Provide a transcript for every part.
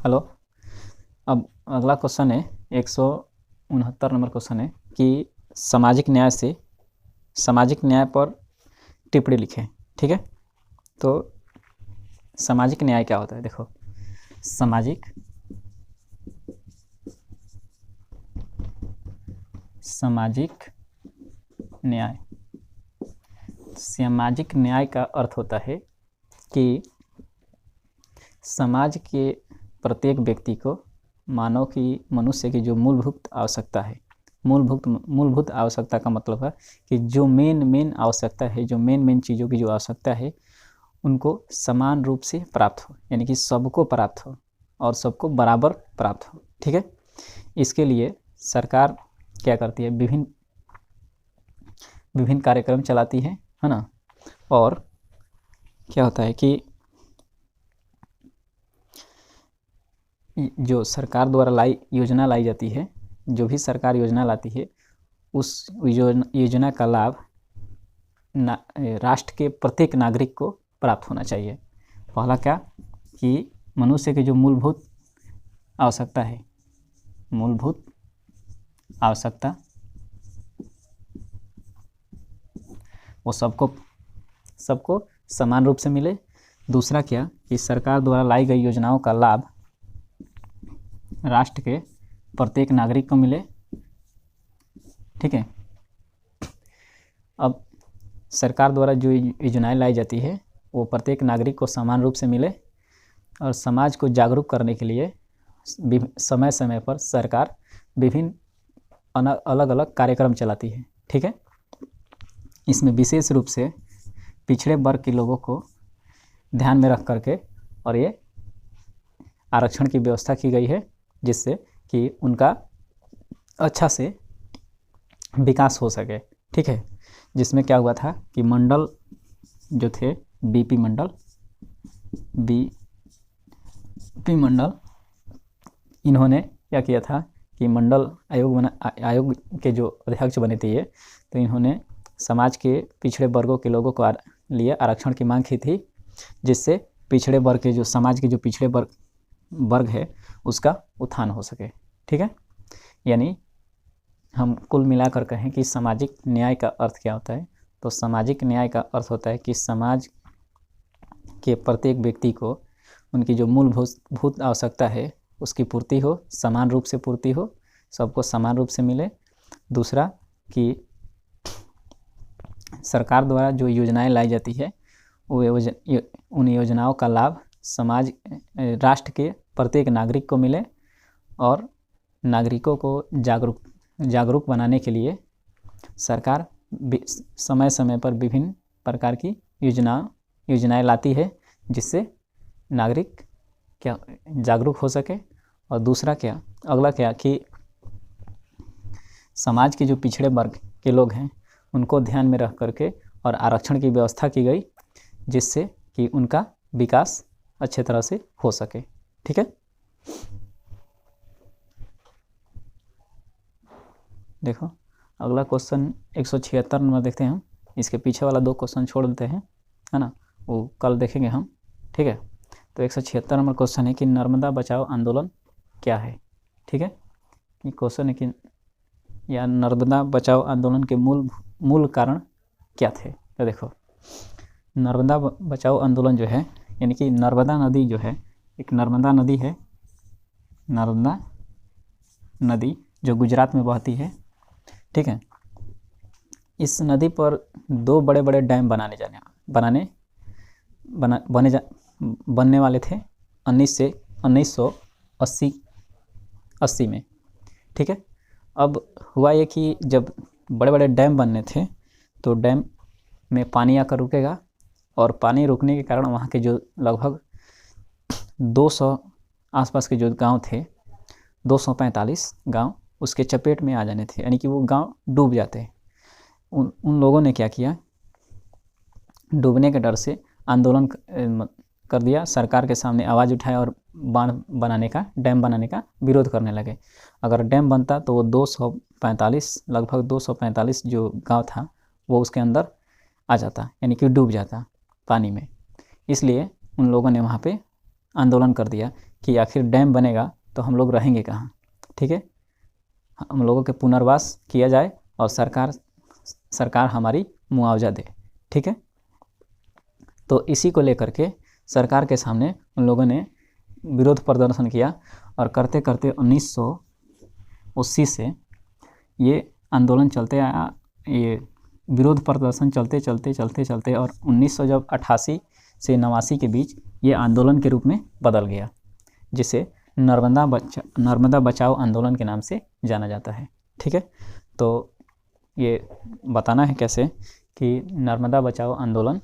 Hello. अब अगला question है 169 नंबर क्वेश्चन है कि सामाजिक न्याय पर टिप्पणी लिखें। ठीक है, तो सामाजिक न्याय क्या होता है? देखो, सामाजिक न्याय का अर्थ होता है कि समाज के प्रत्येक व्यक्ति को मनुष्य की जो मूलभूत आवश्यकता है, मूलभूत आवश्यकता का मतलब है कि जो मेन आवश्यकता है, जो मेन चीज़ों की जो आवश्यकता है, उनको समान रूप से प्राप्त हो, यानी कि सबको प्राप्त हो और सबको बराबर प्राप्त हो। ठीक है, इसके लिए सरकार क्या करती है? विभिन्न कार्यक्रम चलाती है ना। और क्या होता है कि जो सरकार द्वारा योजना लाई जाती है, जो भी सरकार योजना लाती है, उस योजना का लाभ राष्ट्र के प्रत्येक नागरिक को प्राप्त होना चाहिए। पहला क्या कि मनुष्य की जो मूलभूत आवश्यकता है, मूलभूत आवश्यकता वो सबको समान रूप से मिले। दूसरा क्या कि सरकार द्वारा लाई गई योजनाओं का लाभ राष्ट्र के प्रत्येक नागरिक को मिले। ठीक है, अब सरकार द्वारा जो योजनाएं लाई जाती है वो प्रत्येक नागरिक को समान रूप से मिले, और समाज को जागरूक करने के लिए समय समय पर सरकार विभिन्न अलग अलग कार्यक्रम चलाती है। ठीक है, इसमें विशेष रूप से पिछड़े वर्ग के लोगों को ध्यान में रख करके और ये आरक्षण की व्यवस्था की गई है, जिससे कि उनका अच्छा से विकास हो सके। ठीक है, जिसमें क्या हुआ था कि मंडल जो थे, बीपी मंडल, इन्होंने क्या किया था कि मंडल आयोग के जो अध्यक्ष बने थे ये, तो इन्होंने समाज के पिछड़े वर्गों के लोगों को लिए आरक्षण की मांग की थी, जिससे पिछड़े वर्ग के जो समाज के जो पिछड़े वर्ग है उसका उत्थान हो सके। ठीक है, यानी हम कुल मिलाकर कहें कि सामाजिक न्याय का अर्थ क्या होता है, तो सामाजिक न्याय का अर्थ होता है कि समाज के प्रत्येक व्यक्ति को उनकी जो मूलभूत आवश्यकता है उसकी पूर्ति हो, समान रूप से पूर्ति हो, सबको समान रूप से मिले। दूसरा कि सरकार द्वारा जो योजनाएं लाई जाती है उन योजनाओं का लाभ राष्ट्र के प्रत्येक नागरिक को मिले, और नागरिकों को जागरूक बनाने के लिए सरकार समय समय पर विभिन्न प्रकार की योजनाएं लाती है, जिससे नागरिक क्या जागरूक हो सके। और दूसरा क्या, अगला क्या कि समाज के जो पिछड़े वर्ग के लोग हैं उनको ध्यान में रख करके और आरक्षण की व्यवस्था की गई, जिससे कि उनका विकास अच्छे तरह से हो सके। ठीक है, देखो अगला क्वेश्चन 176 नंबर देखते हैं हम। इसके पीछे वाला 2 क्वेश्चन छोड़ देते हैं, है ना, वो कल देखेंगे हम। ठीक है, तो 176 नंबर क्वेश्चन है कि नर्मदा बचाओ आंदोलन क्या है। ठीक है, ये क्वेश्चन है कि या नर्मदा बचाओ आंदोलन के मूल कारण क्या थे। तो देखो, नर्मदा बचाओ आंदोलन जो है, यानी कि नर्मदा नदी जो है, एक नर्मदा नदी है, नर्मदा नदी जो गुजरात में बहती है। ठीक है, इस नदी पर 2 बड़े बड़े डैम बनने वाले थे 1980 में। ठीक है, अब हुआ ये कि जब बड़े बड़े डैम बनने थे तो डैम में पानी आकर रुकेगा, और पानी रुकने के कारण वहाँ के जो लगभग 200 आसपास के जो गांव थे, 245 गांव उसके चपेट में आ जाने थे, यानी कि वो गांव डूब जाते हैं। उन लोगों ने क्या किया, डूबने के डर से आंदोलन कर दिया, सरकार के सामने आवाज़ उठाया और डैम बनाने का विरोध करने लगे। अगर डैम बनता तो वो 245 जो गांव था वो उसके अंदर आ जाता, यानी कि डूब जाता पानी में। इसलिए उन लोगों ने वहाँ पे आंदोलन कर दिया कि आखिर डैम बनेगा तो हम लोग रहेंगे कहाँ। ठीक है, हम लोगों के पुनर्वास किया जाए और सरकार हमारी मुआवजा दे। ठीक है, तो इसी को लेकर के सरकार के सामने उन लोगों ने विरोध प्रदर्शन किया और करते करते 1980 से ये आंदोलन चलते आया, ये विरोध प्रदर्शन चलते चलते और 1988 से 89 के बीच ये आंदोलन के रूप में बदल गया, जिसे नर्मदा बचाओ आंदोलन के नाम से जाना जाता है। ठीक है, तो ये बताना है कैसे कि नर्मदा बचाओ आंदोलन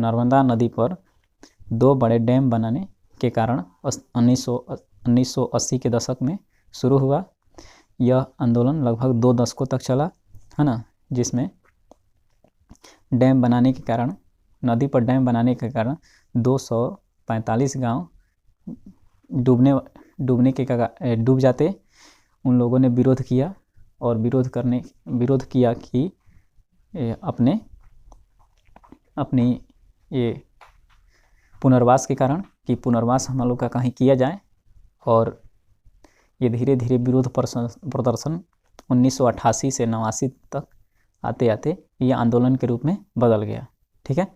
नर्मदा नदी पर 2 बड़े डैम बनाने के कारण 1980 के दशक में शुरू हुआ। यह आंदोलन लगभग 2 दशकों तक चला, है ना, जिसमें डैम बनाने के कारण, नदी पर डैम बनाने के कारण 245 गांव डूब जाते। उन लोगों ने विरोध किया और विरोध किया कि अपनी ये पुनर्वास के कारण, कि पुनर्वास हम लोग का कहीं किया जाए। और ये धीरे धीरे विरोध प्रदर्शन 1988 से 89 तक आते आते ये आंदोलन के रूप में बदल गया। ठीक है।